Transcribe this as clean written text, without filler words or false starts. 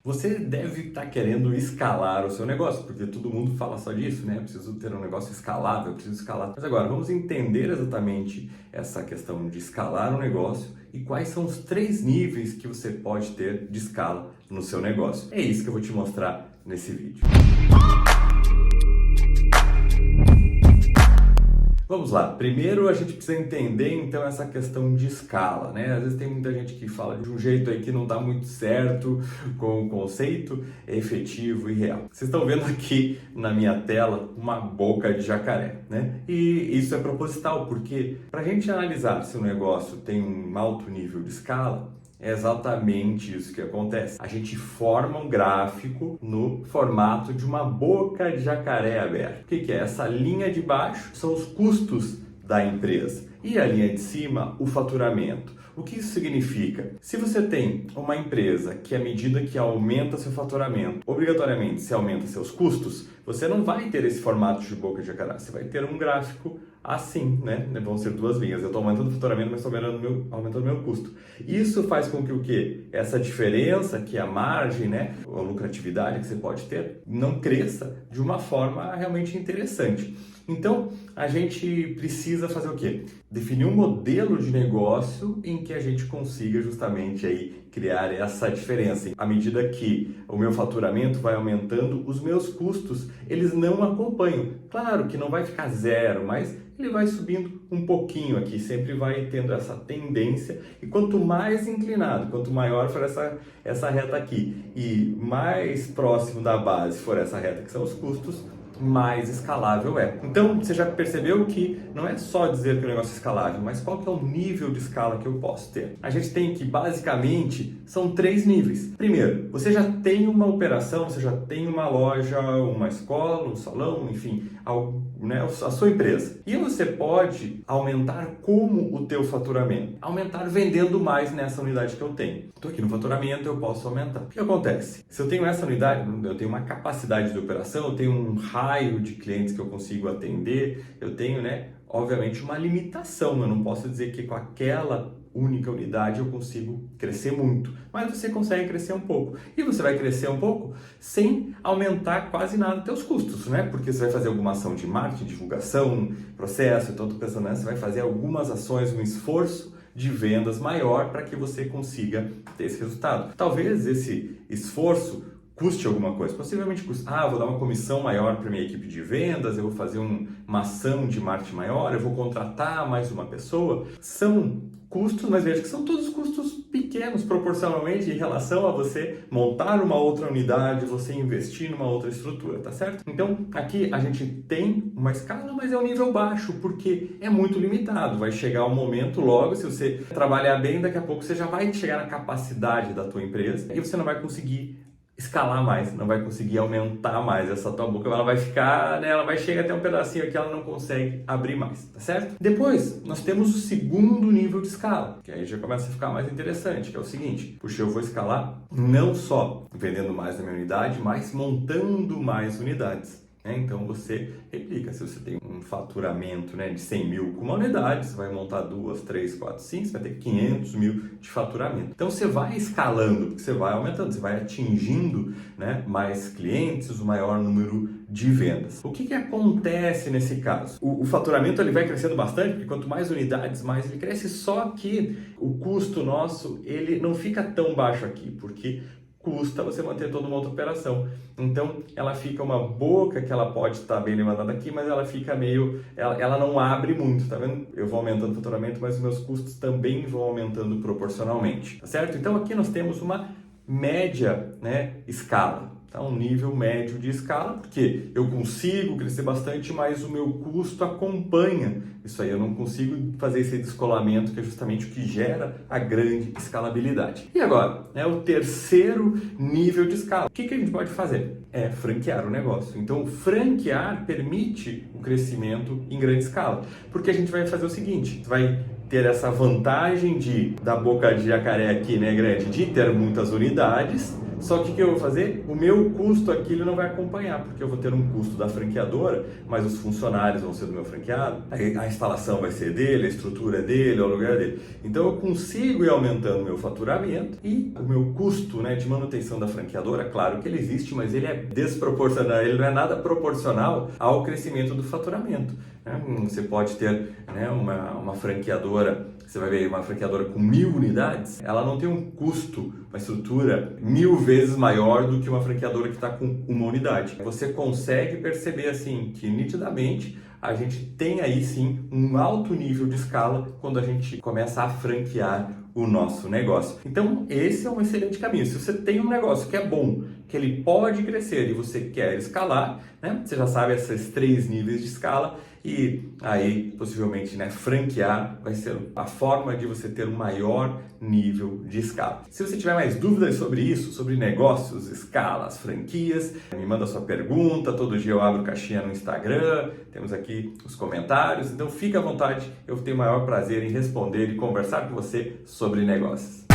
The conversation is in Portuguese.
Você deve estar querendo escalar o seu negócio, porque todo mundo fala só disso, né? Eu preciso ter um negócio escalável, eu preciso escalar. Mas agora, vamos entender exatamente essa questão de escalar um negócio e quais são os 3 níveis que você pode ter de escala no seu negócio. É isso que eu vou te mostrar nesse vídeo. Vamos lá, primeiro a gente precisa entender então essa questão de escala, né? Às vezes tem muita gente que fala de um jeito aí que não dá muito certo com o conceito efetivo e real. Vocês estão vendo aqui na minha tela uma boca de jacaré, né? E isso é proposital, porque para a gente analisar se o negócio tem um alto nível de escala, é exatamente isso que acontece. A gente forma um gráfico no formato de uma boca de jacaré aberta. O que é? Essa linha de baixo são os custos da empresa e a linha de cima, o faturamento. O que isso significa? Se você tem uma empresa que, à medida que aumenta seu faturamento, obrigatoriamente se aumenta seus custos, você não vai ter esse formato de boca de jacaré. Você vai ter um gráfico assim, né? Vão ser 2 linhas. Eu estou aumentando o faturamento, mas estou aumentando o meu custo. Isso faz com que o quê? Essa diferença, que é a margem, né? A lucratividade que você pode ter, não cresça de uma forma realmente interessante. Então, a gente precisa fazer o quê? Definir um modelo de negócio em que a gente consiga justamente aí criar essa diferença. À medida que o meu faturamento vai aumentando, os meus custos, eles não acompanham. Claro que não vai ficar zero, mas ele vai subindo um pouquinho aqui, sempre vai tendo essa tendência. E quanto mais inclinado, quanto maior for essa reta aqui e mais próximo da base for essa reta que são os custos, mais escalável é. Então, você já percebeu que não é só dizer que o negócio é escalável, mas qual que é o nível de escala que eu posso ter? A gente tem que, basicamente, são 3 níveis. Primeiro, você já tem uma operação, você já tem uma loja, uma escola, um salão, enfim, a sua empresa. E você pode aumentar como o teu faturamento? Aumentar vendendo mais nessa unidade que eu tenho. Estou aqui no faturamento, eu posso aumentar. O que acontece? Se eu tenho essa unidade, eu tenho uma capacidade de operação, eu tenho um raio de clientes que eu consigo atender, eu tenho, obviamente uma limitação. Eu não posso dizer que com aquela única unidade eu consigo crescer muito, mas você consegue crescer um pouco. E você vai crescer um pouco sem aumentar quase nada os teus custos, né? Porque você vai fazer alguma ação de marketing, divulgação, processo, então estou pensando, você vai fazer algumas ações, um esforço de vendas maior para que você consiga ter esse resultado. Talvez esse esforço custe alguma coisa, possivelmente custa. Vou dar uma comissão maior para minha equipe de vendas, eu vou fazer uma ação de marketing maior, eu vou contratar mais uma pessoa. São custos, mas veja que são todos custos pequenos proporcionalmente em relação a você montar uma outra unidade, você investir numa outra estrutura, tá certo? Então, aqui a gente tem uma escala, mas é um nível baixo, porque é muito limitado. Vai chegar um momento logo, se você trabalhar bem, daqui a pouco você já vai chegar na capacidade da tua empresa e você não vai conseguir escalar mais, não vai conseguir aumentar mais essa tua boca, ela vai ficar, ela vai chegar até um pedacinho aqui, ela não consegue abrir mais, tá certo? Depois, nós temos o segundo nível de escala, que aí já começa a ficar mais interessante, que é o seguinte: puxa, eu vou escalar não só vendendo mais na minha unidade, mas montando mais unidades. Então você replica, se você tem um faturamento de 100 mil com uma unidade, você vai montar 2, 3, 4, 5, você vai ter 500 mil de faturamento. Então você vai escalando, porque você vai aumentando, você vai atingindo mais clientes, o maior número de vendas. O que acontece nesse caso? O faturamento ele vai crescendo bastante, porque quanto mais unidades, mais ele cresce, só que o custo nosso ele não fica tão baixo aqui, porque custa você manter toda uma outra operação. Então, ela fica uma boca que ela pode estar bem levantada aqui, mas ela fica meio... Ela não abre muito, tá vendo? Eu vou aumentando o faturamento, mas os meus custos também vão aumentando proporcionalmente, tá certo? Então, aqui nós temos uma média, escala. Tá? Um nível médio de escala, porque eu consigo crescer bastante, mas o meu custo acompanha isso aí. Eu não consigo fazer esse descolamento, que é justamente o que gera a grande escalabilidade. E agora, o terceiro nível de escala. O que a gente pode fazer? É franquear o negócio. Então, franquear permite o crescimento em grande escala, porque a gente vai fazer o seguinte: vai ter essa vantagem da boca de jacaré aqui, grande, de ter muitas unidades, Só que o que eu vou fazer? O meu custo aqui ele não vai acompanhar, porque eu vou ter um custo da franqueadora, mas os funcionários vão ser do meu franqueado, a instalação vai ser dele, a estrutura é dele, é o lugar dele. Então eu consigo ir aumentando o meu faturamento e o meu custo, né, de manutenção da franqueadora, claro que ele existe, mas ele é desproporcional, ele não é nada proporcional ao crescimento do faturamento. Você pode ter, né, uma franqueadora, você vai ver uma franqueadora com 1000 unidades, ela não tem um custo, uma estrutura 1000 vezes maior do que uma franqueadora que está com uma unidade. Você consegue perceber assim que nitidamente a gente tem aí sim um alto nível de escala quando a gente começa a franquear o nosso negócio. Então esse é um excelente caminho. Se você tem um negócio que é bom, que ele pode crescer e você quer escalar, né? Você já sabe esses 3 níveis de escala e aí possivelmente, né, franquear vai ser a forma de você ter um maior nível de escala. Se você tiver mais dúvidas sobre isso, sobre negócios, escalas, franquias, me manda sua pergunta. Todo dia eu abro caixinha no Instagram, temos aqui os comentários, então fica à vontade, eu tenho o maior prazer em responder e conversar com você sobre negócios.